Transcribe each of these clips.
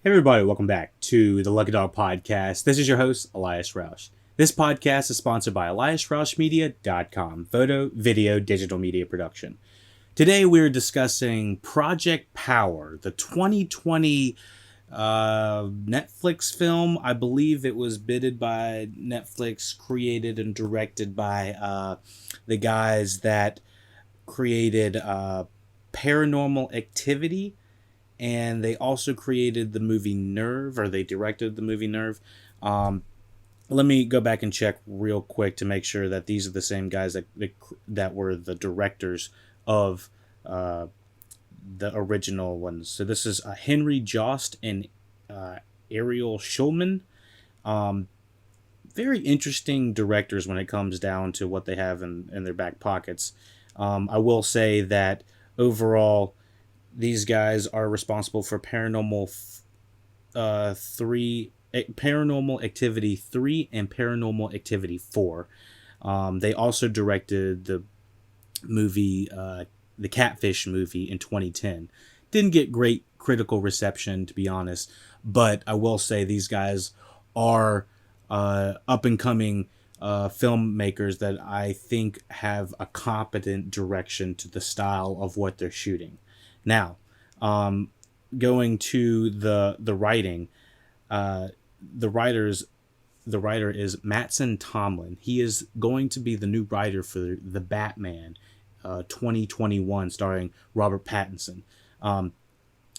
Hey everybody, welcome back to the LuckyDog podcast. This is your host, Elias Roush. This podcast is sponsored by EliasRoushMedia.com, photo, video, digital media production. Today we're discussing Project Power, the 2020 Netflix film. I believe it was bidded by Netflix, created and directed by the guys that created Paranormal Activity, and they also created the movie Nerve, or they directed the movie Nerve. Let me go back and check real quick to make sure that these are the same guys that were the directors of the original ones. So this is Henry Jost and Ariel Schulman. Very interesting directors when it comes down to what they have in their back pockets. I will say that overall, these guys are responsible for Paranormal Activity 3 and Paranormal Activity 4. They also directed the movie, the Catfish movie in 2010. Didn't get great critical reception, to be honest, but I will say these guys are up and coming filmmakers that I think have a competent direction to the style of what they're shooting. Now, going to the writing, the writers the writer is Mattson Tomlin. He is going to be the new writer for the Batman 2021, starring Robert Pattinson.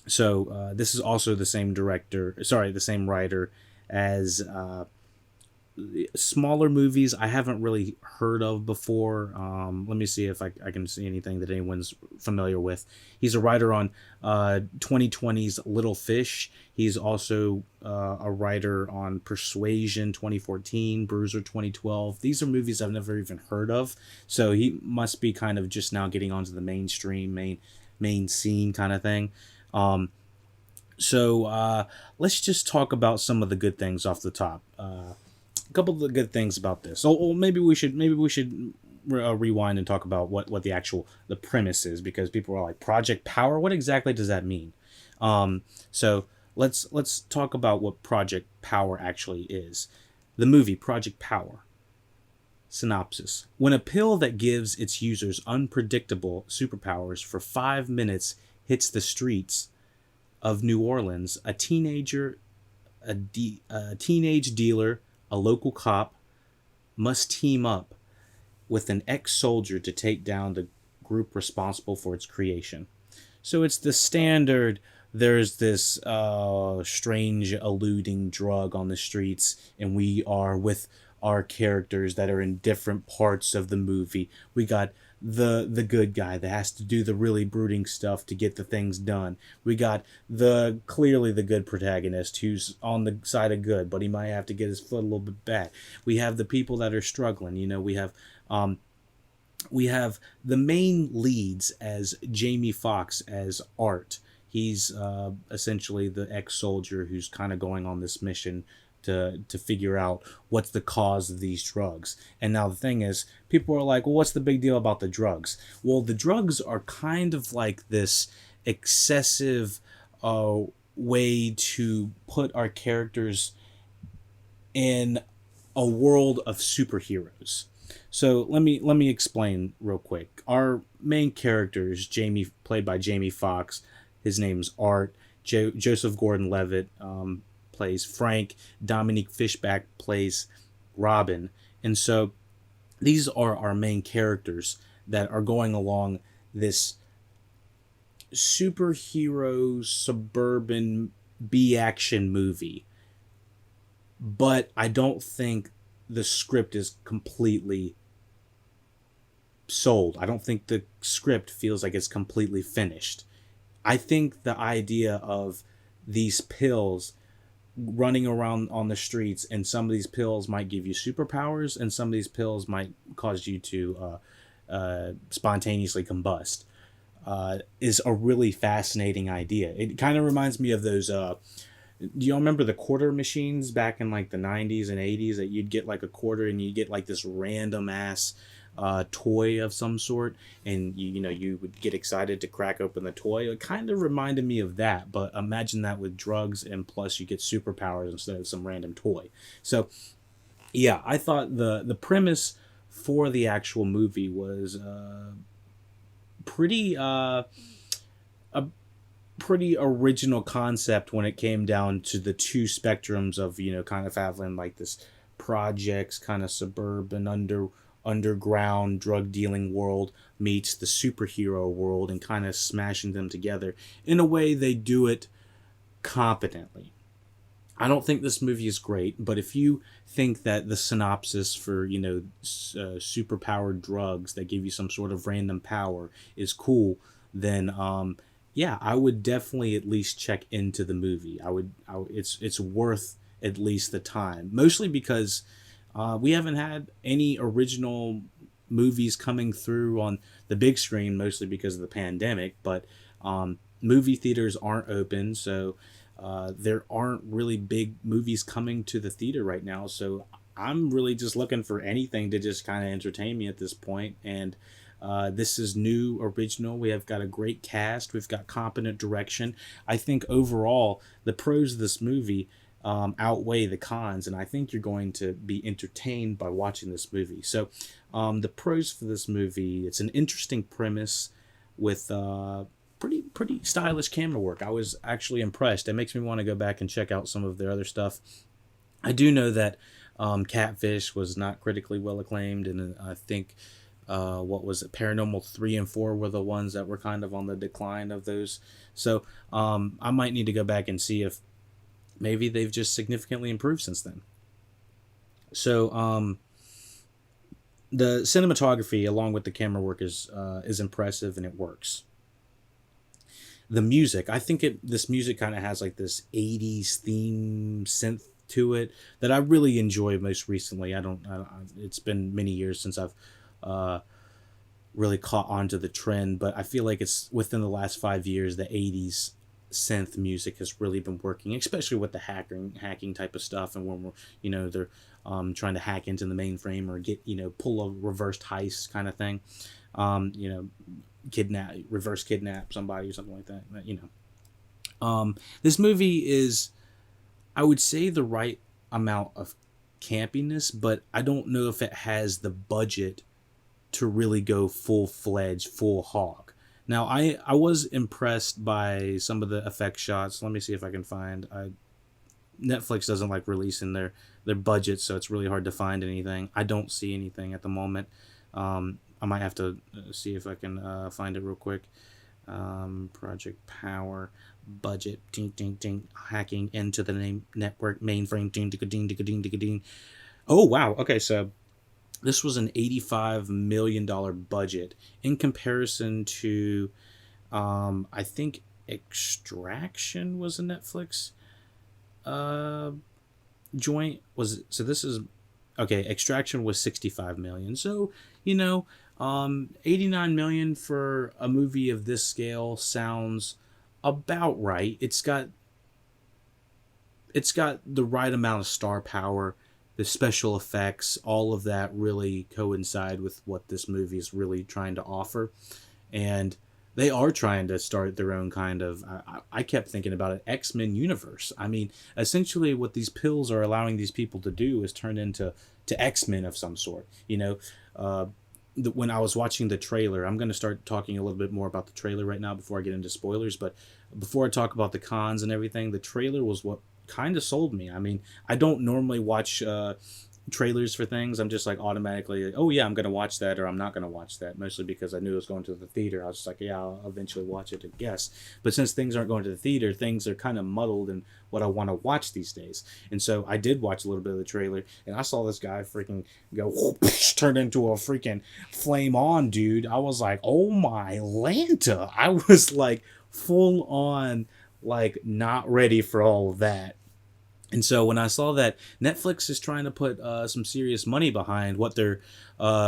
So this is also the same the same writer as smaller movies I haven't really heard of before. Let me see if I can see anything that anyone's familiar with. He's a writer on 2020's Little Fish. He's also a writer on Persuasion 2014, Bruiser 2012. These are movies I've never even heard of, so he must be kind of just now getting onto the mainstream, main scene kind of thing. So let's just talk about some of the good things off the top. A couple of the good things about this. So maybe we should rewind and talk about what the premise is, because people are like, Project Power, what exactly does that mean? So let's talk about what Project Power actually is. The movie Project Power. Synopsis: when a pill that gives its users unpredictable superpowers for 5 minutes hits the streets of New Orleans, a teenage dealer, a local cop, must team up with an ex-soldier to take down the group responsible for its creation. So it's the standard, there's this strange eluding drug on the streets, and we are with our characters that are in different parts of the movie. We got the good guy that has to do the really brooding stuff to get the things done. We got clearly the good protagonist who's on the side of good, but he might have to get his foot a little bit back. We have the people that are struggling. We have the main leads as Jamie Foxx as Art. He's essentially the ex-soldier who's kind of going on this mission to figure out what's the cause of these drugs. And now the thing is, people are like, well, what's the big deal about the drugs? Well, the drugs are kind of like this excessive way to put our characters in a world of superheroes. So let me explain real quick. Our main character is Jamie, played by Jamie Foxx. His name's Art. Joseph Gordon-Levitt plays Frank. Dominique Fishback plays Robin. And so these are our main characters that are going along this superhero suburban B-action movie. But I don't think the script is completely sold. I don't think the script feels like it's completely finished. I think the idea of these pills running around on the streets, and some of these pills might give you superpowers, and some of these pills might cause you to spontaneously combust, is a really fascinating idea. It kind of reminds me of those. Do y'all remember the quarter machines back in like the 90s and 80s, that you'd get like a quarter and you get like this random ass toy of some sort, and you would get excited to crack open the toy. It kind of reminded me of that, but imagine that with drugs, and plus you get superpowers instead of some random toy. So yeah, I thought the premise for the actual movie was pretty a pretty original concept when it came down to the two spectrums of kind of having like this projects kind of suburban underground drug dealing world meets the superhero world, and kind of smashing them together in a way they do it competently. I don't think this movie is great, but if you think that the synopsis for super powered drugs that give you some sort of random power is cool, then yeah, I would definitely at least check into the movie. It's worth at least the time, mostly because we haven't had any original movies coming through on the big screen, mostly because of the pandemic. But movie theaters aren't open, so there aren't really big movies coming to the theater right now. So I'm really just looking for anything to just kind of entertain me at this point. And this is new, original. We have got a great cast. We've got competent direction. I think overall, the pros of this movie outweigh the cons, and I think you're going to be entertained by watching this movie. So the pros for this movie, it's an interesting premise with pretty stylish camera work. I was actually impressed. It makes me want to go back and check out some of their other stuff. I do know that Catfish was not critically well acclaimed, and I think what was it, Paranormal 3 and 4 were the ones that were kind of on the decline of those. So I might need to go back and see if maybe they've just significantly improved since then. So the cinematography along with the camera work is impressive, and it works. The music, I think this music kind of has like this 80s theme synth to it that I really enjoy most recently. It's been many years since I've really caught on to the trend, but I feel like it's within the last 5 years the 80s synth music has really been working, especially with the hacking type of stuff, and when they're trying to hack into the mainframe or get pull a reversed heist kind of thing, reverse kidnap somebody or something like that. This movie is, I would say, the right amount of campiness, but I don't know if it has the budget to really go full-fledged, full hog. Now, I was impressed by some of the effect shots. Let me see if I can find. Netflix doesn't like releasing their budget, so it's really hard to find anything. I don't see anything at the moment. I might have to see if I can find it real quick. Project Power budget, ding ding ding, hacking into the network mainframe, ding ding ding ding ding ding. Oh wow, okay, so this was an $85 million budget in comparison to, I think Extraction was a Netflix joint. So this is, okay, Extraction was 65 million. So, 89 million for a movie of this scale sounds about right. It's got the right amount of star power. The special effects, all of that really coincide with what this movie is really trying to offer. And they are trying to start their own kind of, I kept thinking about it, X-Men universe. I mean, essentially what these pills are allowing these people to do is turn into X-Men of some sort. When I was watching the trailer, I'm going to start talking a little bit more about the trailer right now before I get into spoilers. But before I talk about the cons and everything, the trailer was what kind of sold me. I mean, I don't normally watch trailers for things. I'm just like automatically like, oh yeah, I'm gonna watch that, or I'm not gonna watch that, mostly because I knew it was going to the theater. I was just like, yeah, I'll eventually watch it, I guess. But since things aren't going to the theater, things are kind of muddled in what I want to watch these days. And so I did watch a little bit of the trailer, and I saw this guy freaking go whoosh, turn into a freaking flame on dude. I was like, oh my Lanta. I was like full on like not ready for all of that. And so when I saw that Netflix is trying to put some serious money behind what they're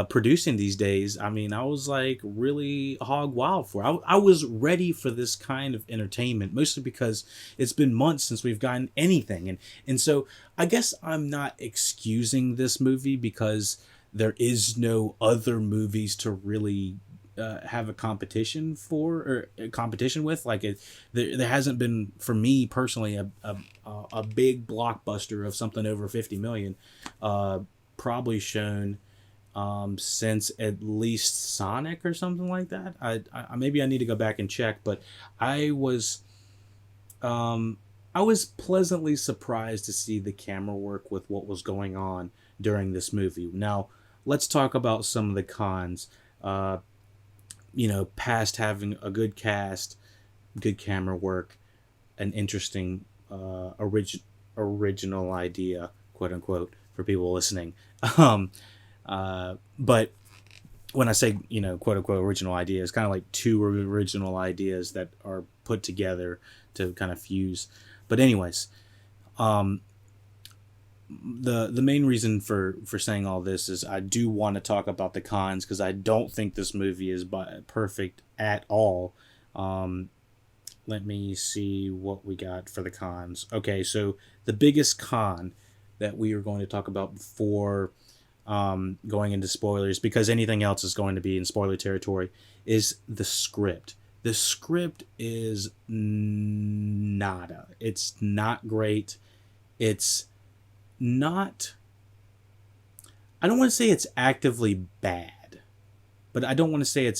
producing these days, I mean, I was like really hog wild for it. I was ready for this kind of entertainment, mostly because it's been months since we've gotten anything. And so I guess I'm not excusing this movie because there is no other movies to really have a competition for, or a competition with. Like there hasn't been, for me personally, a big blockbuster of something over 50 million, probably shown since at least Sonic or something like that. I maybe I need to go back and check, but I was um, I was pleasantly surprised to see the camera work with what was going on during this movie. Now, let's talk about some of the cons. Uh, past having a good cast, good camera work, an interesting original idea, quote unquote, for people listening. Um, but when I say, quote unquote original ideas, kind of like two original ideas that are put together to kind of fuse. But anyways, um, the main reason for saying all this is I do want to talk about the cons, because I don't think this movie is perfect at all. Let me see what we got for the cons. Okay, so the biggest con that we are going to talk about before going into spoilers, because anything else is going to be in spoiler territory, is the script. The script is nada. It's not great. It's not, I don't want to say it's actively bad, but I don't want to say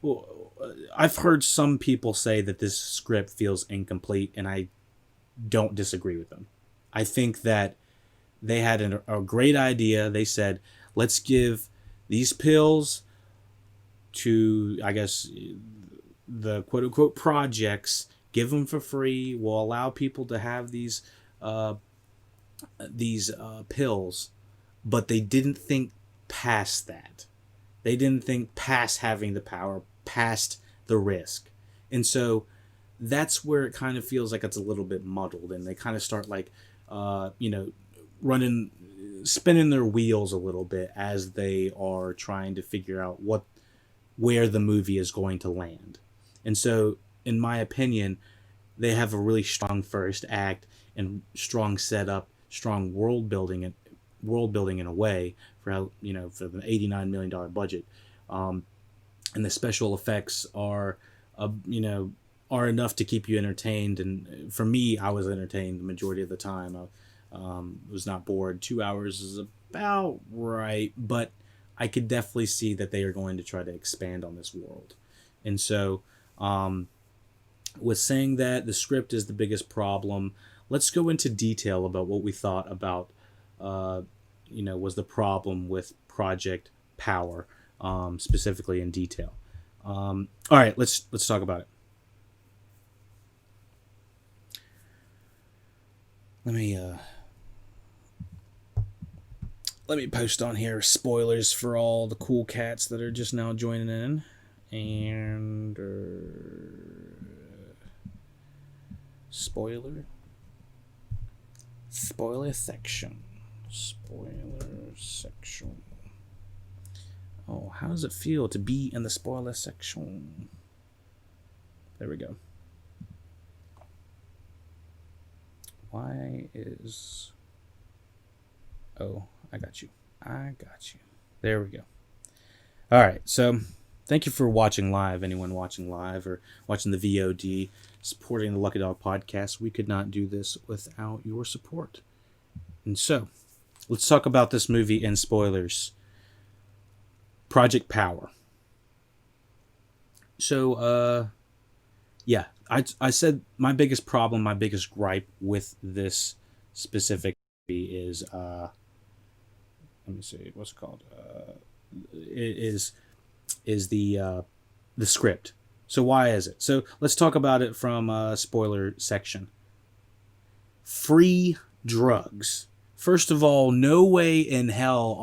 well, I've heard some people say that this script feels incomplete, and I don't disagree with them. I think that they had a great idea. They said, let's give these pills to, I guess, the quote unquote projects, give them for free. We'll allow people to have these pills, but they didn't think past that. They didn't think past having the power, past the risk. And so that's where it kind of feels like it's a little bit muddled, and they kind of start like, running, spinning their wheels a little bit as they are trying to figure out where the movie is going to land. And so, in my opinion, they have a really strong first act and strong setup, strong world building in a way for how, for the $89 million budget, and the special effects are, are enough to keep you entertained. And for me, I was entertained the majority of the time. I was not bored. 2 hours is about right, but I could definitely see that they are going to try to expand on this world. And so, with saying that the script is the biggest problem, let's go into detail about what we thought about, was the problem with Project Power, specifically in detail. All right, let's talk about it. Let me post on here spoilers for all the cool cats that are just now joining in. And spoiler section. Oh, how does it feel to be in the spoiler section? There we go. Why is... Oh, I got you. There we go. All right, so thank you for watching live. Anyone watching live or watching the VOD, supporting the LuckyDog podcast. We could not do this without your support. And so, let's talk about this movie in spoilers. Project Power. So, yeah, I said my biggest problem, my biggest gripe with this specific movie is, let me see, what's it called? Is the script. So why is it? So let's talk about it from a spoiler section. Free drugs. First of all, no way in hell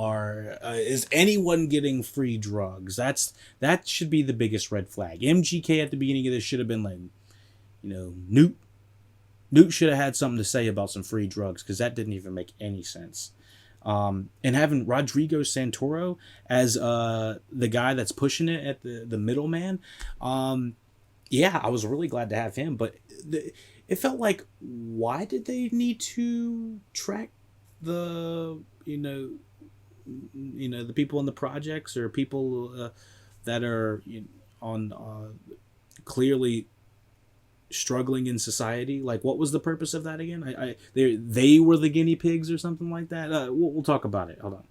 is anyone getting free drugs. That should be the biggest red flag. MGK at the beginning of this should have been like, Newt should have had something to say about some free drugs, because that didn't even make any sense. And having Rodrigo Santoro as the guy that's pushing it at the middleman, yeah, I was really glad to have him. But it felt like, why did they need to track the the people in the projects, or people that are on clearly struggling in society. Like, what was the purpose of that again? They were the guinea pigs or something like that. We'll talk about it. Hold on.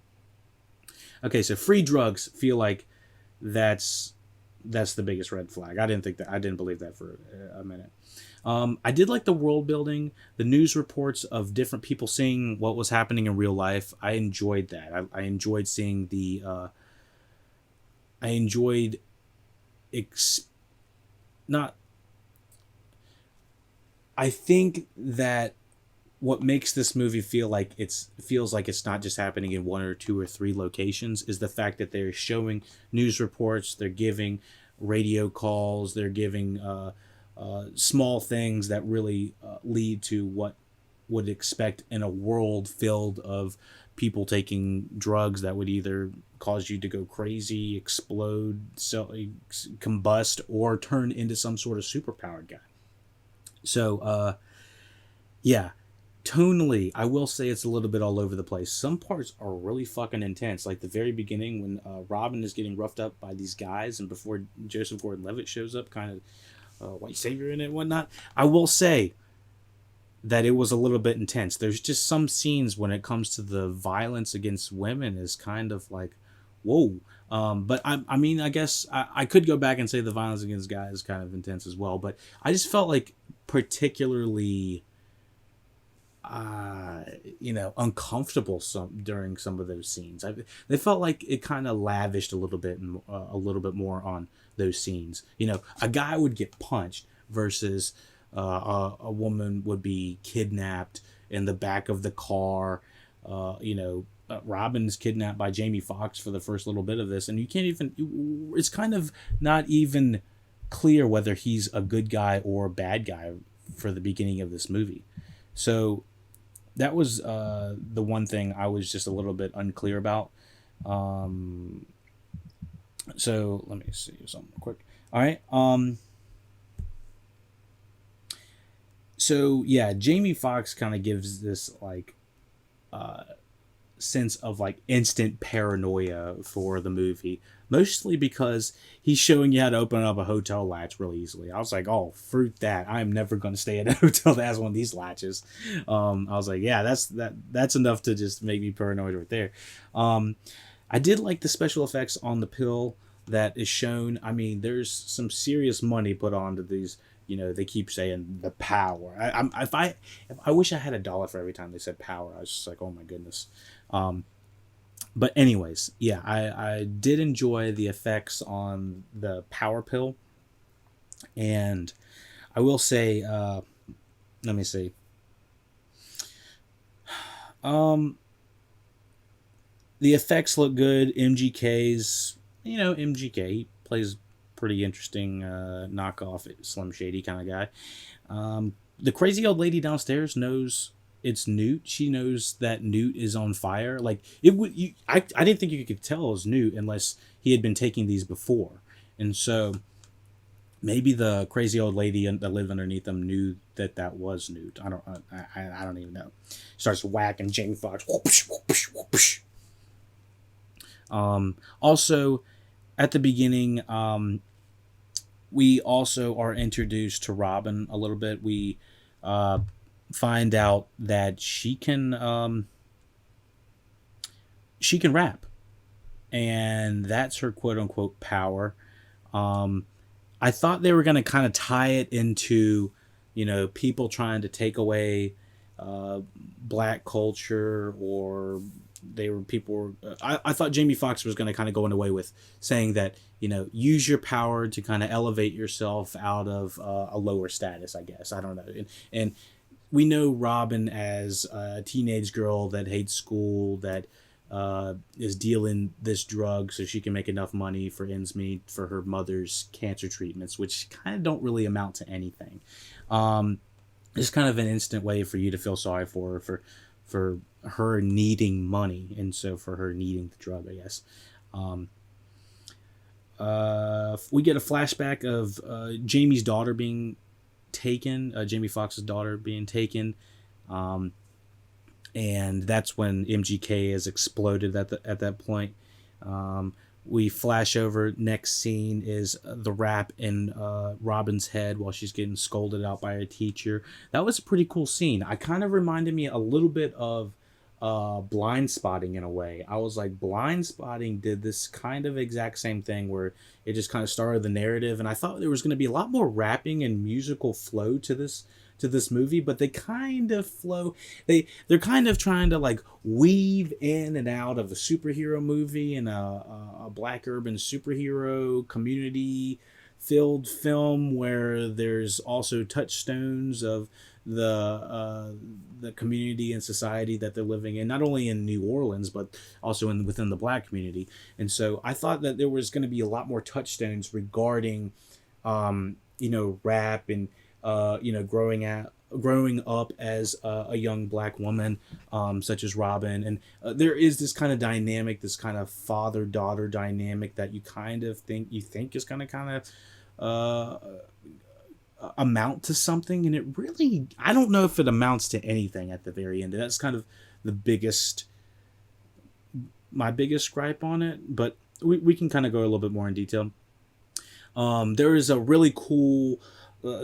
Okay, so free drugs feel like that's the biggest red flag. I didn't believe that for a minute. I did like the world building, the news reports of different people seeing what was happening in real life. I enjoyed that. I enjoyed seeing I enjoyed not. I think that what makes this movie feels like it's not just happening in one or two or three locations is the fact that they're showing news reports, they're giving radio calls, they're giving small things that really lead to what would expect in a world filled of people taking drugs that would either cause you to go crazy, explode, combust, or turn into some sort of superpowered guy. So, yeah, tonally, I will say it's a little bit all over the place. Some parts are really fucking intense, like the very beginning when Robin is getting roughed up by these guys, and before Joseph Gordon-Levitt shows up, kind of white savior in it and whatnot. I will say that it was a little bit intense. There's just some scenes when it comes to the violence against women is kind of like, whoa. But I mean, I guess I could go back and say the violence against guys is kind of intense as well. But I just felt like particularly, uncomfortable during some of those scenes. They felt like it kind of lavished a little bit more on those scenes. A guy would get punched versus a woman would be kidnapped in the back of the car. Robin's kidnapped by Jamie Foxx for the first little bit of this, and you can't even. It's kind of not even clear whether he's a good guy or a bad guy for the beginning of this movie. So that was the one thing I was just a little bit unclear about. So let me see something quick. All right. So yeah, Jamie Foxx kind of gives this like sense of like instant paranoia for the movie, mostly because he's showing you how to open up a hotel latch really easily. I was like, oh, fruit that. I'm never going to stay at a hotel that has one of these latches. I was like, yeah, that's enough to just make me paranoid right there. I did like the special effects on the pill that is shown. I mean, there's some serious money put onto these. They keep saying the power. I wish I had $1 for every time they said power. I was just like, oh my goodness. But anyways, yeah, I did enjoy the effects on the power pill, and I will say, let me see. The effects look good. MGK he plays pretty interesting knockoff Slim Shady kind of guy. The crazy old lady downstairs knows it's Newt. She knows that Newt is on fire. Like it would. I didn't think you could tell it was Newt unless he had been taking these before, and so maybe the crazy old lady that lived underneath them knew that was Newt. I don't even know. Starts whacking Jamie Foxx. Whoosh, whoosh, whoosh. Also, at the beginning, we also are introduced to Robin a little bit. We find out that she can rap, and that's her quote unquote power. I thought they were going to kind of tie it into, people trying to take away black culture, or I thought Jamie Foxx was going to kind of go in a way with saying that, use your power to kind of elevate yourself out of a lower status, I guess. I don't know. And we know Robin as a teenage girl that hates school, that is dealing this drug so she can make enough money for ends meet for her mother's cancer treatments, which kind of don't really amount to anything. It's kind of an instant way for you to feel sorry for her, for her needing money, and so for her needing the drug, I guess. We get a flashback of Jamie's daughter being taken, Jamie Foxx's daughter being taken. and that's when MGK has exploded at that point. We flash over. Next scene is the rap in Robin's head while she's getting scolded out by her teacher. That was a pretty cool scene. I kind of reminded me a little bit of Blind Spotting in a way. I was like, Blind Spotting did this kind of exact same thing where it just kind of started the narrative, and I thought there was going to be a lot more rapping and musical flow to this movie, but they kind of flow. They're kind of trying to like weave in and out of a superhero movie and a black urban superhero community filled film where there's also touchstones of the community and society that they're living in, not only in New Orleans but also within the black community. And so I thought that there was going to be a lot more touchstones regarding rap and growing up as a young black woman, such as Robin. And there is this kind of dynamic, this kind of father-daughter dynamic that you think is going to kind of amount to something, and it really, I don't know if it amounts to anything at the very end. That's kind of my biggest gripe on it, but we can kind of go a little bit more in detail. There is a really cool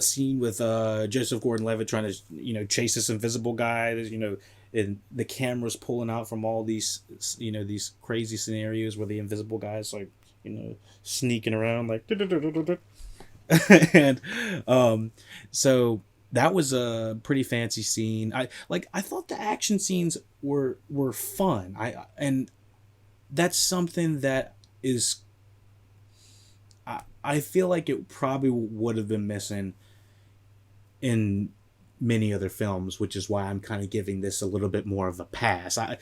scene with Joseph Gordon-Levitt trying to chase this invisible guy. There's, and the camera's pulling out from all these these crazy scenarios where the invisible guy's like sneaking around like and so that was a pretty fancy scene. I thought the action scenes were fun. And that's something that is, I feel like it probably would have been missing in many other films, which is why I'm kind of giving this a little bit more of a pass. I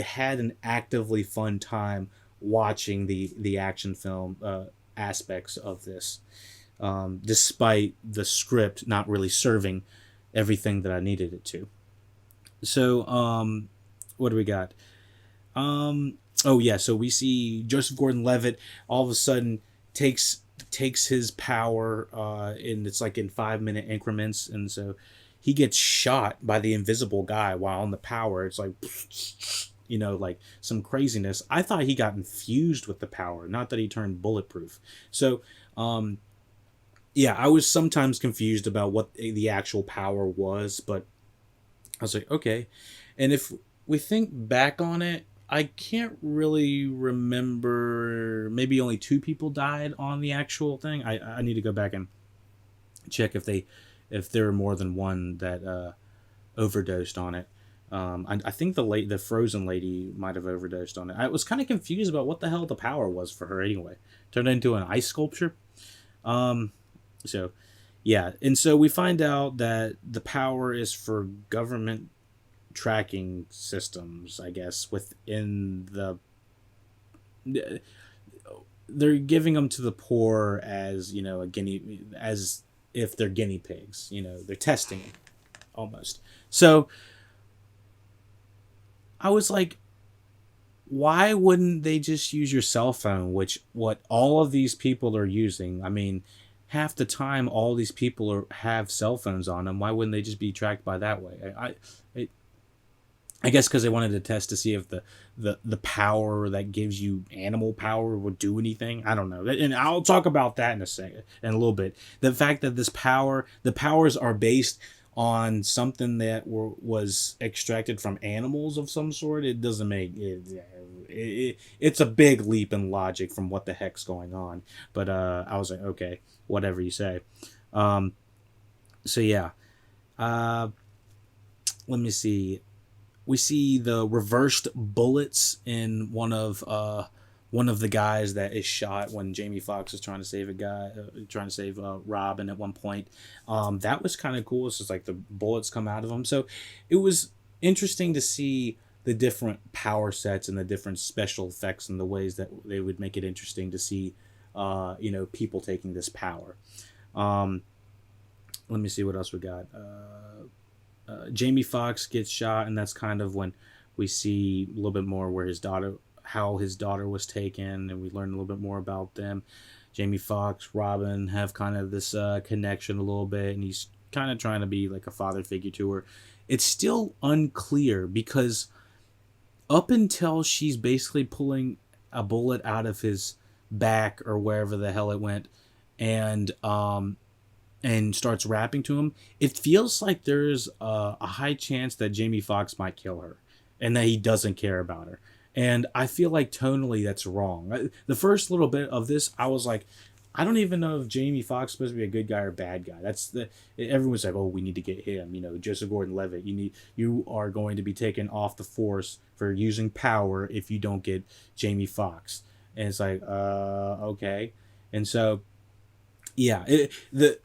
had an actively fun time watching the action film aspects of this, despite the script not really serving everything that I needed it to. So what do we got? So we see Joseph Gordon-Levitt all of a sudden takes his power, and it's like in 5-minute increments, and so he gets shot by the invisible guy while on the power. It's like like some craziness. I thought he got infused with the power, not that he turned bulletproof. So I was sometimes confused about what the actual power was, but I was like, okay. And if we think back on it, I can't really remember. Maybe only 2 people died on the actual thing. I need to go back and check if there were more than one that overdosed on it. I think the frozen lady might have overdosed on it. I was kind of confused about what the hell the power was for her anyway. Turned into an ice sculpture. So we find out that the power is for government tracking systems, I guess, within they're giving them to the poor as as if they're guinea pigs. They're testing them almost. So I was like, why wouldn't they just use your cell phone, which what all of these people are using? I mean, half the time all these people have cell phones on them. Why wouldn't they just be tracked by that way? I guess because they wanted to test to see if the power that gives you animal power would do anything. I don't know. And I'll talk about that in a little bit. The fact that the powers are based on something that was extracted from animals of some sort, it doesn't make it. It's a big leap in logic from what the heck's going on. But I was like, okay, whatever you say. Let me see. We see the reversed bullets in one of the guys that is shot when Jamie Foxx is trying to save Robin at one point. That was kind of cool. It's just like the bullets come out of him. So it was interesting to see the different power sets and the different special effects and the ways that they would make it interesting to see, people taking this power. Let me see what else we got. Jamie Foxx gets shot, and that's kind of when we see a little bit more where how his daughter was taken, and we learn a little bit more about them. Jamie Foxx, Robin have kind of this connection a little bit, and he's kind of trying to be like a father figure to her. It's still unclear because up until she's basically pulling a bullet out of his back or wherever the hell it went, and starts rapping to him, it feels like there's a high chance that Jamie Foxx might kill her and that he doesn't care about her. And I feel like tonally that's wrong. The first little bit of this, I was like, I don't even know if Jamie Foxx is supposed to be a good guy or a bad guy. Everyone's like, oh, we need to get him. Joseph Gordon-Levitt. You are going to be taken off the force for using power if you don't get Jamie Foxx. And it's like, okay. And so, yeah, the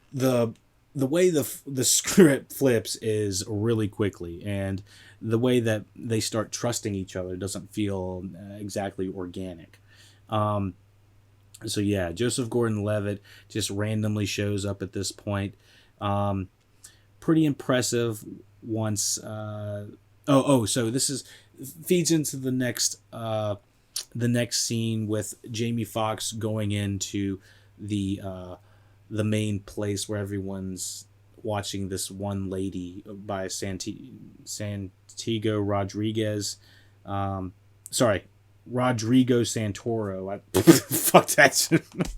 way the script flips is really quickly, and the way that they start trusting each other doesn't feel exactly organic. So yeah, Joseph Gordon-Levitt just randomly shows up at this point. Pretty impressive once. So this feeds into the next scene with Jamie Foxx going into the main place where everyone's watching this one lady by Santiago Rodriguez. Rodrigo Santoro. Fuck that.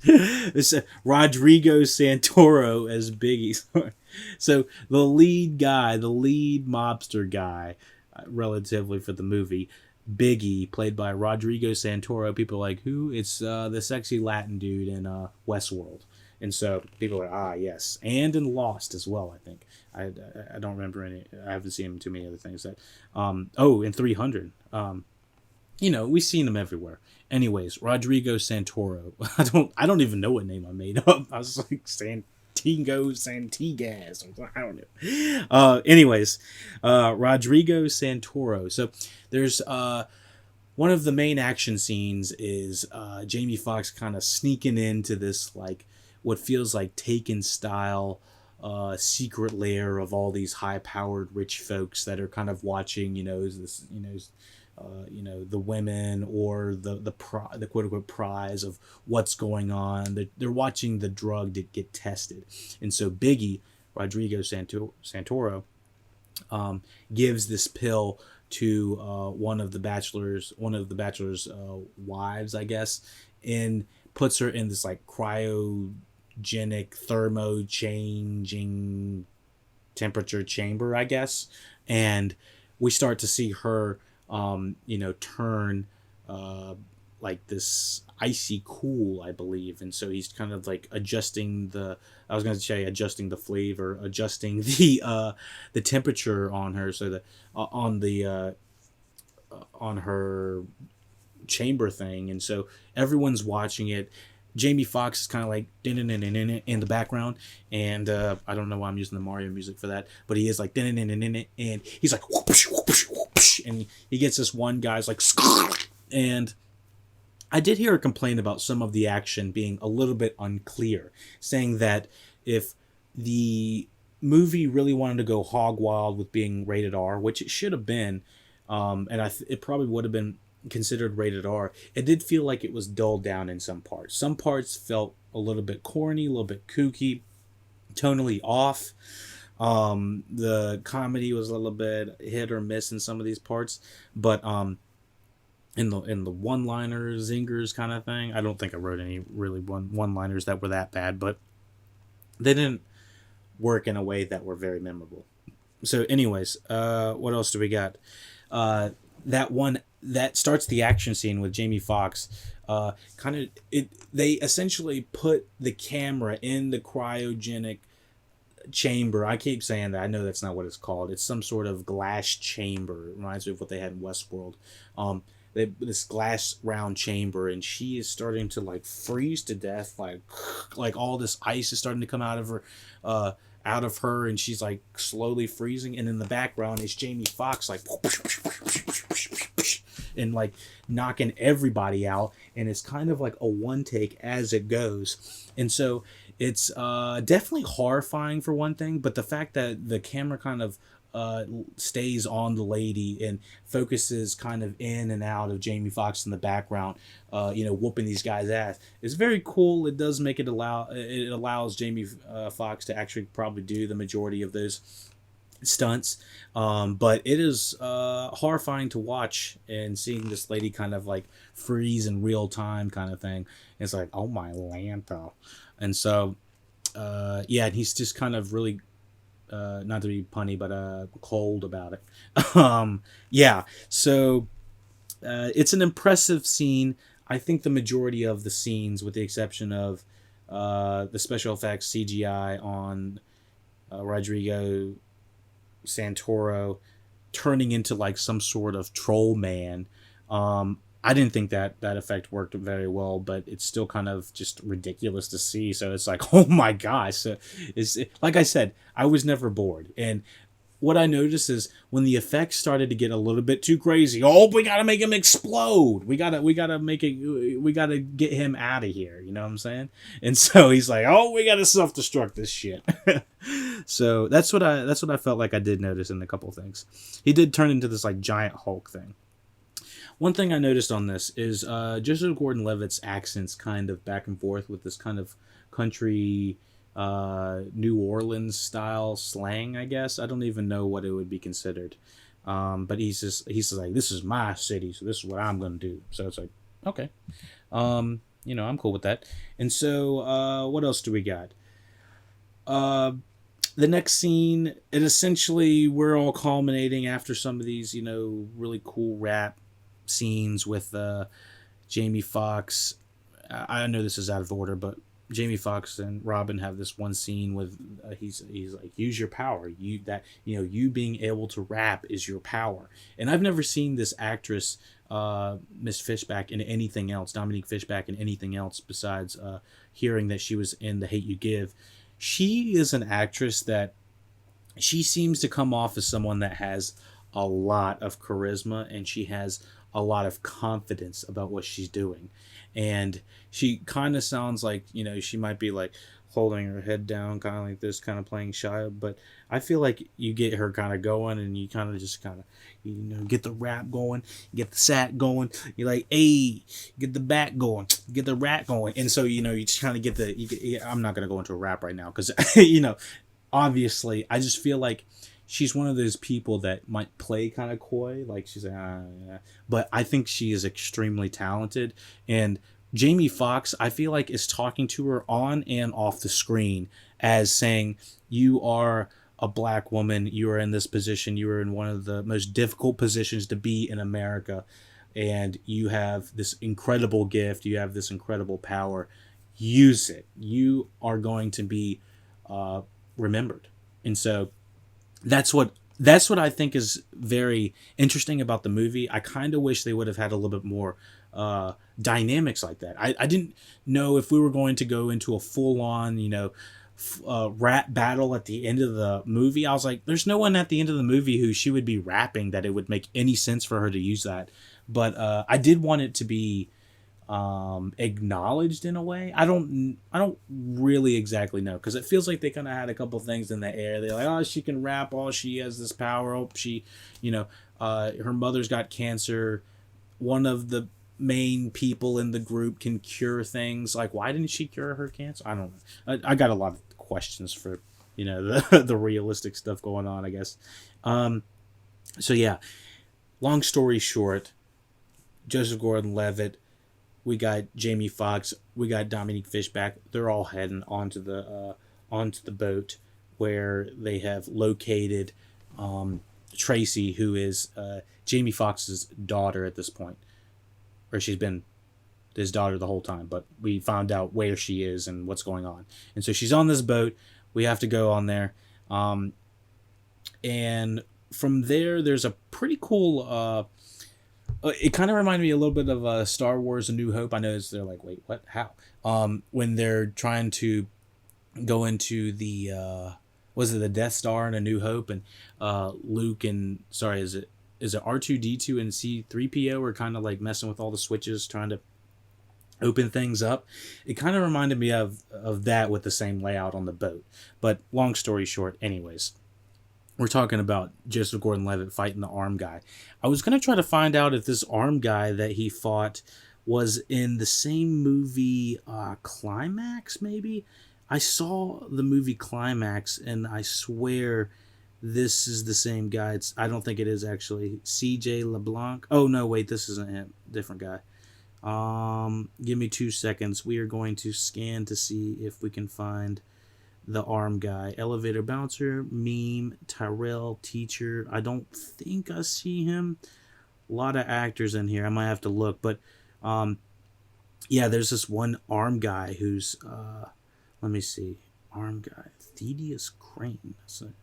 It's Rodrigo Santoro as Biggie. So the lead mobster guy, relatively for the movie, Biggie, played by Rodrigo Santoro. People are like, who? It's the sexy Latin dude in Westworld. And so people are like, yes. And in Lost as well, I think. I don't remember any. I haven't seen him too many other things. In 300. We've seen him everywhere. Anyways, Rodrigo Santoro. I don't even know what name I made up. I was like Santigas. I don't know. Rodrigo Santoro. So there's one of the main action scenes is Jamie Foxx kind of sneaking into this like what feels like Taken style secret lair of all these high-powered rich folks that are kind of watching, the women or the quote unquote prize of what's going on. They're watching the drug to get tested, and so Biggie, Rodrigo Santoro, gives this pill to one of the bachelor's wives, I guess, and puts her in this like cryogenic thermo changing temperature chamber, I guess, and we start to see her turn like this icy cool, I believe. And so he's kind of like adjusting the flavor, adjusting the temperature on her, so that on her chamber thing. And so everyone's watching it. Jamie Foxx is kind of like in the background, and I don't know why I'm using the Mario music for that, but he is like and he's like whoosh, whoosh, whoosh, and he gets this one guy's like, and I did hear a complaint about some of the action being a little bit unclear, saying that if the movie really wanted to go hog wild with being rated R, which it should have been, and it probably would have been considered rated R, it did feel like it was dulled down in some parts. Some parts felt a little bit corny, a little bit kooky, tonally off. The comedy was a little bit hit or miss in some of these parts, but in the one-liner zingers kind of thing, I don't think I wrote any really one-liners that were that bad, but they didn't work in a way that were very memorable. So anyways, what else do we got? That starts the action scene with Jamie Foxx. They essentially put the camera in the cryogenic chamber. I keep saying that. I know that's not what it's called. It's some sort of glass chamber. It reminds me of what they had in Westworld. This glass round chamber, and she is starting to like freeze to death. Like all this ice is starting to come out of her, and she's like slowly freezing. And in the background is Jamie Foxx like and like knocking everybody out, and it's kind of like a one take as it goes. And so it's definitely horrifying for one thing, but the fact that the camera kind of stays on the lady and focuses kind of in and out of Jamie Foxx in the background, whooping these guys' ass. It's very cool. It does make it allows Jamie Foxx to actually probably do the majority of those stunts, but it is horrifying to watch, and seeing this lady kind of like freeze in real time kind of thing. It's like, oh my lanta. And so and he's just kind of really not to be punny, but cold about it. So it's an impressive scene. I think the majority of the scenes, with the exception of the special effects CGI on Rodrigo Santoro turning into like some sort of troll man. I didn't think that effect worked very well, but it's still kind of just ridiculous to see. So it's like, oh my gosh. So like I said, I was never bored. And what I noticed is when the effects started to get a little bit too crazy, we gotta make him explode. We gotta get him out of here. You know what I'm saying? And so he's like, we gotta self-destruct this shit. So that's what I felt like I did notice in a couple things. He did turn into this like giant Hulk thing. One thing I noticed on this is Joseph Gordon-Levitt's accents kind of back and forth with this kind of country, New Orleans style slang, I guess. I don't even know what it would be considered. But he's just like, this is my city, so this is what I'm going to do. So it's like, okay. I'm cool with that. And so what else do we got? The next scene, it essentially, we're all culminating after some of these, really cool rap scenes with Jamie Foxx. I know this is out of order, but Jamie Foxx and Robin have this one scene with he's like, use your power. You being able to rap is your power. And I've never seen this actress, Miss Fishback, in anything else, Dominique Fishback, in anything else besides hearing that she was in The Hate U Give. She is an actress that she seems to come off as someone that has a lot of charisma, and she has a lot of confidence about what she's doing. And she kind of sounds like, she might be like holding her head down, kind of like this, kind of playing shy. But I feel like you get her kind of going, and you kind of just get the rap going, get the sack going. You're like, hey, get the back going, get the rap going. And so, you just kind of get I'm not going to go into a rap right now because, obviously, I just feel like she's one of those people that might play kind of coy, like she's like, yeah. But I think she is extremely talented. And Jamie Foxx, I feel like, is talking to her on and off the screen as saying, you are a black woman, you are in this position, you are in one of the most difficult positions to be in America, and you have this incredible gift, you have this incredible power. Use it. You are going to be remembered. And so that's what I think is very interesting about the movie. I kind of wish they would have had a little bit more dynamics like that. I didn't know if we were going to go into a full-on, rap battle at the end of the movie. I was like, there's no one at the end of the movie who she would be rapping that it would make any sense for her to use that. But I did want it to be acknowledged in a way. I don't really exactly know, because it feels like they kind of had a couple things in the air. They're like, oh, she can rap, oh, she has this power, oh, she, her mother's got cancer, one of the main people in the group can cure things. Like, why didn't she cure her cancer? I don't know. I got a lot of questions for the realistic stuff going on, I guess. So yeah, long story short, Joseph Gordon-Levitt, we got Jamie Foxx, we got Dominique Fishback. They're all heading onto the boat where they have located Tracy, who is Jamie Foxx's daughter at this point, or she's been his daughter the whole time. But we found out where she is and what's going on, and so she's on this boat. We have to go on there, and from there's a pretty cool. It kind of reminded me a little bit of Star Wars: A New Hope. I know they're like, wait, what? How? When they're trying to go into the was it the Death Star in A New Hope, and Luke and is it R2-D2 and C-3PO are kind of like messing with all the switches, trying to open things up. It kind of reminded me of that with the same layout on the boat. But long story short, anyways, we're talking about Joseph Gordon-Levitt fighting the arm guy. I was gonna try to find out if this arm guy that he fought was in the same movie, Climax. Maybe I saw the movie Climax, and I swear this is the same guy. I don't think it is actually. C.J. LeBlanc. Oh no, wait, this isn't him. Different guy. Give me 2 seconds. We are going to scan to see if we can find the arm guy. Elevator bouncer, meme, Tyrell, teacher. I don't think I see him. A lot of actors in here. I might have to look, but yeah, there's this one arm guy who's let me see. Arm guy. Thaddeus Crane. That's an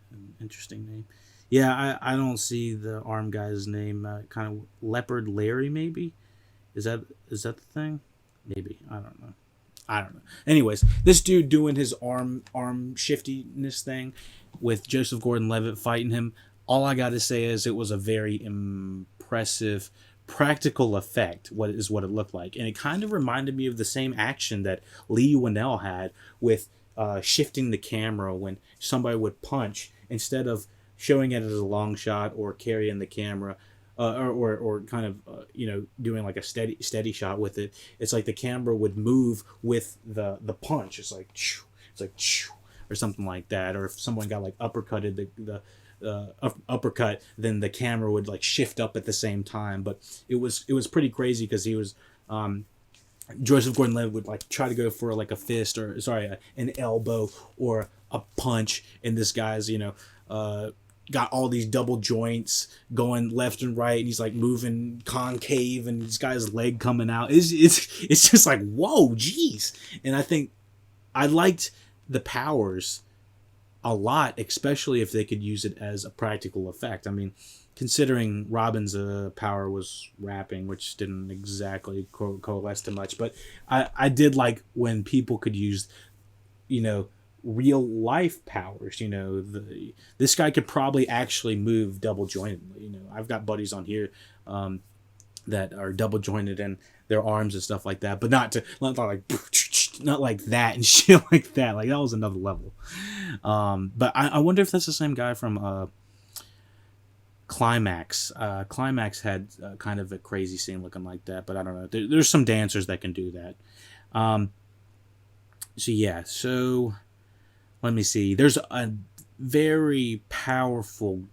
interesting name. Yeah, I don't see the arm guy's name. Kind of Leopard Larry, maybe? Is that the thing? Maybe. I don't know. Anyways, this dude doing his arm shiftiness thing with Joseph Gordon-Levitt fighting him. All I got to say is it was a very impressive practical effect. What it looked like, and it kind of reminded me of the same action that Lee Winnell had with shifting the camera when somebody would punch, instead of showing it as a long shot or carrying the camera. Or kind of doing like a steady shot with it. It's like the camera would move with the punch. It's like or something like that. Or if someone got like uppercutted, the uppercut, then the camera would like shift up at the same time. But it was pretty crazy because he was Joseph Gordon-Levitt would like try to go for like a fist, or an elbow or a punch, and this guy's got all these double joints going left and right, and he's like moving concave, and this guy's leg coming out. It's just like, whoa, geez. And I think I liked the powers a lot, especially if they could use it as a practical effect. I mean, considering Robin's power was rapping, which didn't exactly coalesce to much, but I did like when people could use, real life powers. This guy could probably actually move double jointedly. I've got buddies on here that are double jointed in their arms and stuff like that, but not like that and shit like that. Like, that was another level. But I wonder if that's the same guy from Climax. Climax had kind of a crazy scene looking like that, but I don't know. There's some dancers that can do that. So let me see. There's a very powerful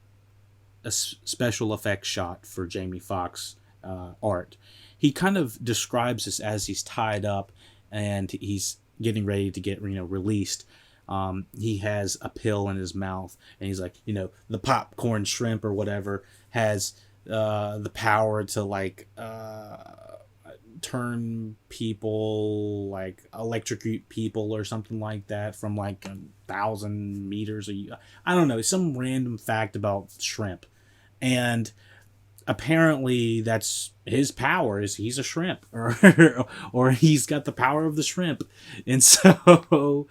special effects shot for Jamie Foxx art. He kind of describes this as he's tied up and he's getting ready to get released. He has a pill in his mouth, and he's like, the popcorn shrimp or whatever has the power to like turn people, like electrocute people or something like that from like 1,000 meters. I don't know, some random fact about shrimp, and apparently that's his power, is he's a shrimp, or he's got the power of the shrimp. And so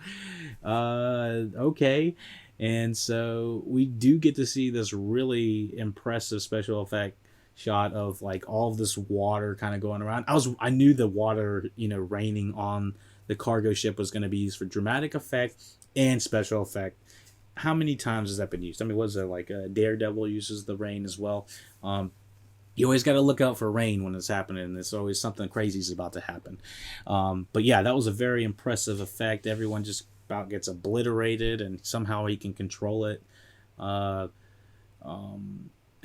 okay, and so we do get to see this really impressive special effect shot of like all of this water kind of going around. I knew the water raining on the cargo ship was going to be used for dramatic effect and special effect. How many times has that been used? I mean, was there like Daredevil uses the rain as well? You always got to look out for rain when it's happening. There's always something crazy is about to happen. But yeah, that was a very impressive effect. Everyone just about gets obliterated, and somehow he can control it.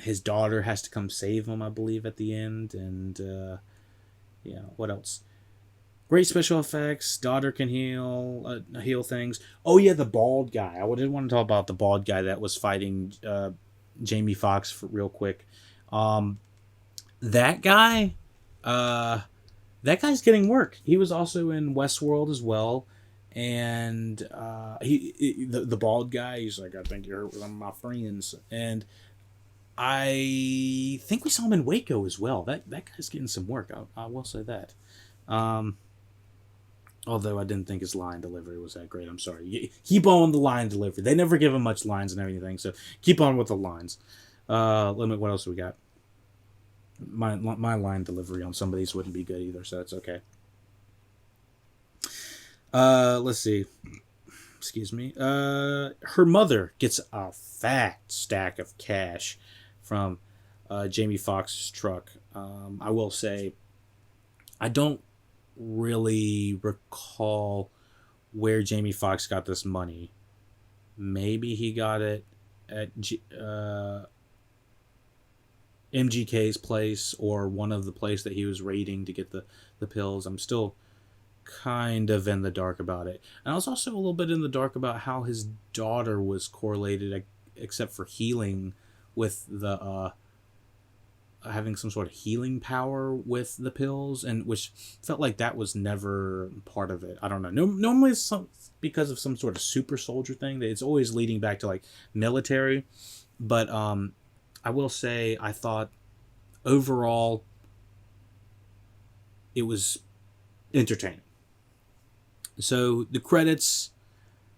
His daughter has to come save him, I believe, at the end. And what else? Great special effects. Daughter can heal things. Oh yeah, the bald guy. I did want to talk about the bald guy that was fighting Jamie Foxx real quick. That guy, that guy's getting work. He was also in Westworld as well, and the bald guy. He's like, I think you're hurt with one of my friends, and I think we saw him in Waco as well. That guy's getting some work. I will say that. Although I didn't think his line delivery was that great. I'm sorry. Keep on the line delivery. They never give him much lines and everything, so keep on with the lines. What else we got? My line delivery on some of these wouldn't be good either, so it's okay. Let's see. excuse me, her mother gets a fat stack of cash from Jamie Foxx's truck. I will say, I don't really recall where Jamie Foxx got this money. Maybe he got it at MGK's place or one of the place that he was raiding to get the pills. I'm still kind of in the dark about it. And I was also a little bit in the dark about how his daughter was correlated, except for healing with the having some sort of healing power with the pills, and which felt like that was never part of it. I don't know. Normally it's because of some sort of super soldier thing that it's always leading back to like military, but I will say I thought overall it was entertaining. So the credits,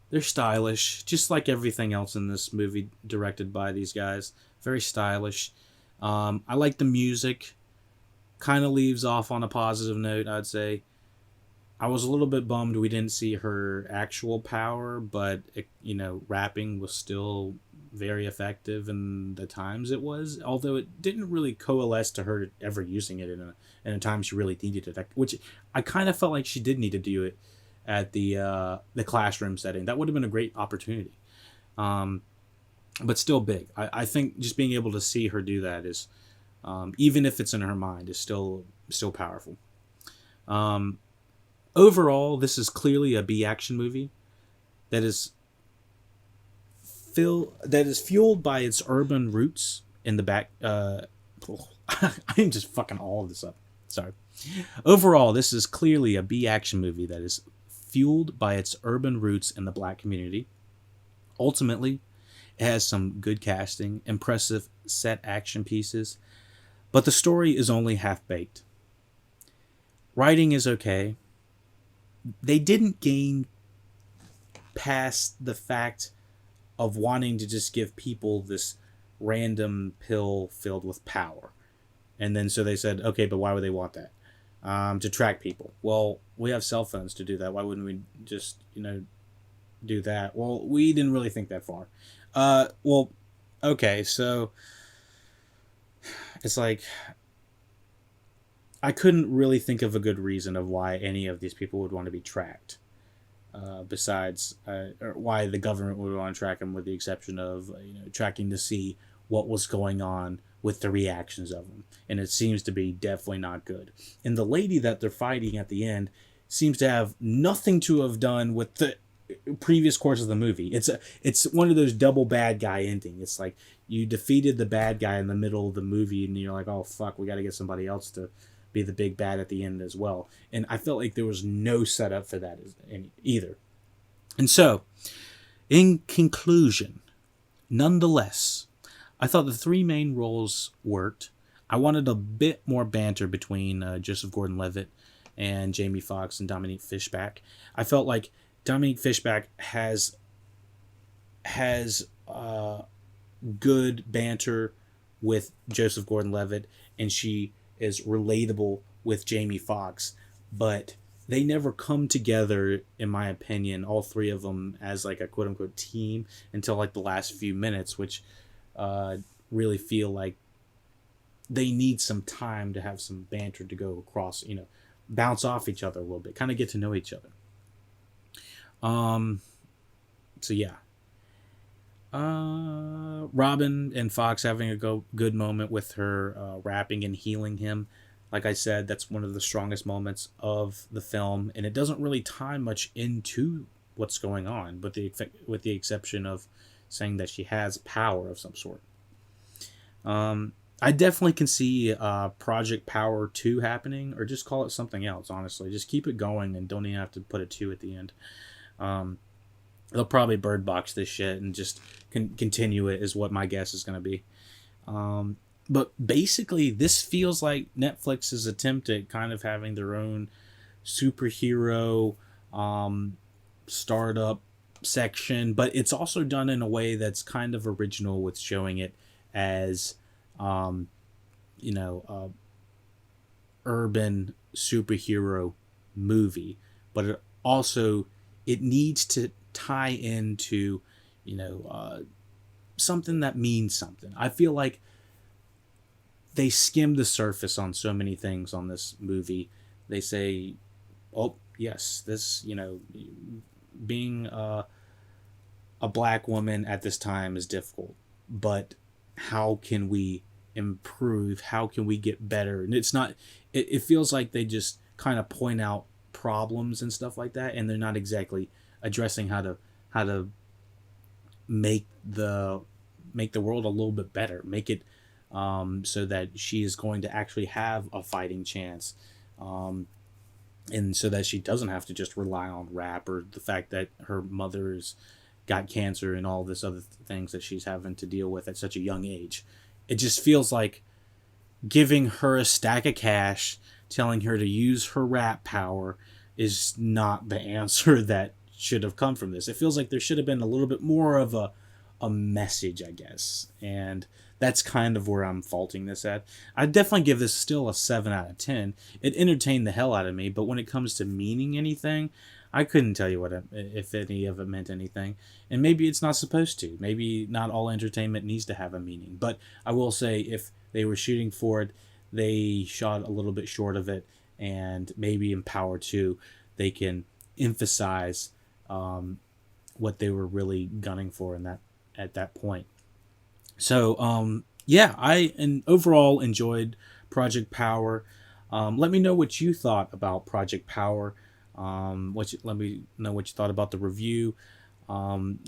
they're stylish, just like everything else in this movie directed by these guys. Very stylish. I like the music. Kind of leaves off on a positive note, I'd say. I was a little bit bummed we didn't see her actual power, but rapping was still very effective in the times it was. Although it didn't really coalesce to her ever using it in a time she really needed it, which I kind of felt like she did need to do it at the classroom setting. That would have been a great opportunity. But still big. I think just being able to see her do that is, even if it's in her mind, is still powerful. Overall, this is clearly a B action movie that is fueled by its urban roots in the back. I'm just fucking all of this up. Sorry. Overall, this is clearly a B action movie that is fueled by its urban roots in the black community. Ultimately, it has some good casting, impressive set action pieces, but the story is only half-baked. Writing is okay. They didn't gain past the fact of wanting to just give people this random pill filled with power. And then so they said, okay, but why would they want that? To track people. Well, we have cell phones to do that. Why wouldn't we just, do that? Well, we didn't really think that far. Okay, so it's like I couldn't really think of a good reason of why any of these people would want to be tracked. Besides, or why the government would want to track them, with the exception of tracking to see what was going on with the reactions of them, and it seems to be definitely not good. And the lady that they're fighting at the end seems to have nothing to have done with the previous course of the movie. It's one of those double bad guy ending. It's like you defeated the bad guy in the middle of the movie, and you're like, oh fuck, we got to get somebody else to be the big bad at the end as well. And I felt like there was no setup for that either. And so, in conclusion, nonetheless, I thought the three main roles worked. I wanted a bit more banter between Joseph Gordon-Levitt and Jamie Foxx and Dominique Fishback. I felt like Dominique Fishback has good banter with Joseph Gordon-Levitt, and she is relatable with Jamie Foxx, but they never come together, in my opinion, all three of them, as like a quote-unquote team until like the last few minutes, which really feel like they need some time to have some banter to go across, bounce off each other a little bit, kind of get to know each other. So yeah. Robin and Foxx having a good moment with her rapping and healing him. Like I said, that's one of the strongest moments of the film, and it doesn't really tie much into what's going on, but with the exception of saying that she has power of some sort. I definitely can see Project Power 2 happening, or just call it something else, honestly. Just keep it going and don't even have to put a 2 at the end. They'll probably bird box this shit and just continue it, is what my guess is going to be. But basically, this feels like Netflix's attempt at kind of having their own superhero startup section, but it's also done in a way that's kind of original, with showing it as urban superhero movie, but it needs to tie into, you know, something that means something. I feel like they skim the surface on so many things on this movie. They say, oh, yes, this, you know, being a black woman at this time is difficult, but how can we improve? How can we get better? And it's not, it feels like they just kind of point out problems and stuff like that, and they're not exactly addressing how to make the world a little bit better, make it so that she is going to actually have a fighting chance, and so that she doesn't have to just rely on rap, or the fact that her mother's got cancer and all this other things that she's having to deal with at such a young age. It just feels like giving her a stack of cash, telling her to use her rap power is not the answer that should have come from this. It feels like there should have been a little bit more of a message, I guess. And that's kind of where I'm faulting this at. I'd definitely give this still a 7 out of 10. It entertained the hell out of me, but when it comes to meaning anything, I couldn't tell you if any of it meant anything. And maybe it's not supposed to. Maybe not all entertainment needs to have a meaning. But I will say, if they were shooting for it, they shot a little bit short of it. And maybe in Power 2, they can emphasize what they were really gunning for at that point. So, yeah, I overall enjoyed Project Power. Let me know what you thought about Project Power. Let me know what you thought about the review.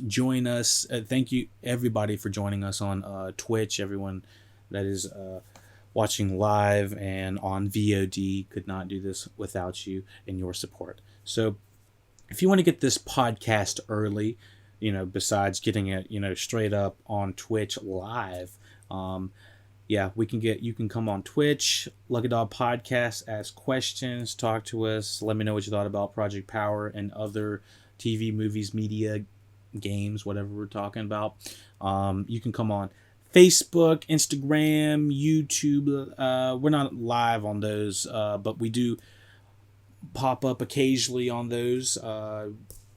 Join us. Thank you, everybody, for joining us on Twitch. Everyone that is watching live and on VOD, could not do this without you and your support. So if you want to get this podcast early, you know, besides getting it, you know, straight up on Twitch live, yeah, you can come on Twitch, LuckyDog Podcast, ask questions, talk to us, let me know what you thought about Project Power and other TV, movies, media, games, whatever we're talking about. You can come on Facebook, Instagram, YouTube. We're not live on those, but we do pop up occasionally on those.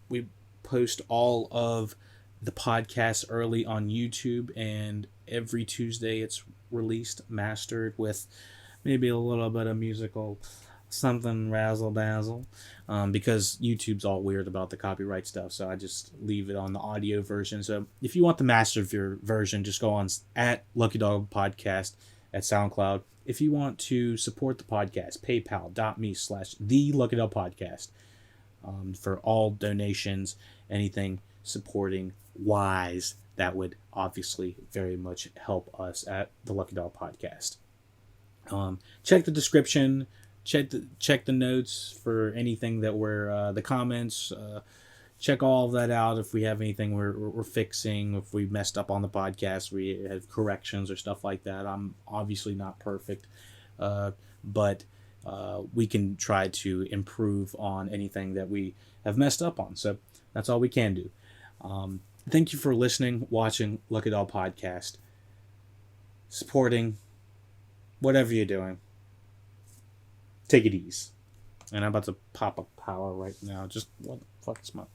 We post all of the podcasts early on YouTube, and every Tuesday it's released, mastered with maybe a little bit of musical something razzle dazzle, because YouTube's all weird about the copyright stuff, so I just leave it on the audio version. So if you want the mastered version, just go on at LuckyDog Podcast at SoundCloud. If you want to support the podcast, paypal.me/TheLuckyDogPodcast, for all donations, anything supporting wise, that would obviously very much help us at the Lucky Dog Podcast. Check the description, check the notes for anything that we're the comments. Check all of that out. If we have anything we're fixing, if we messed up on the podcast, we have corrections or stuff like that. I'm obviously not perfect, but we can try to improve on anything that we have messed up on. So that's all we can do. Thank you for listening, watching Lucky Dog Podcast, supporting, whatever you're doing. Take it easy. And I'm about to pop a power right now. Just what the fuck is my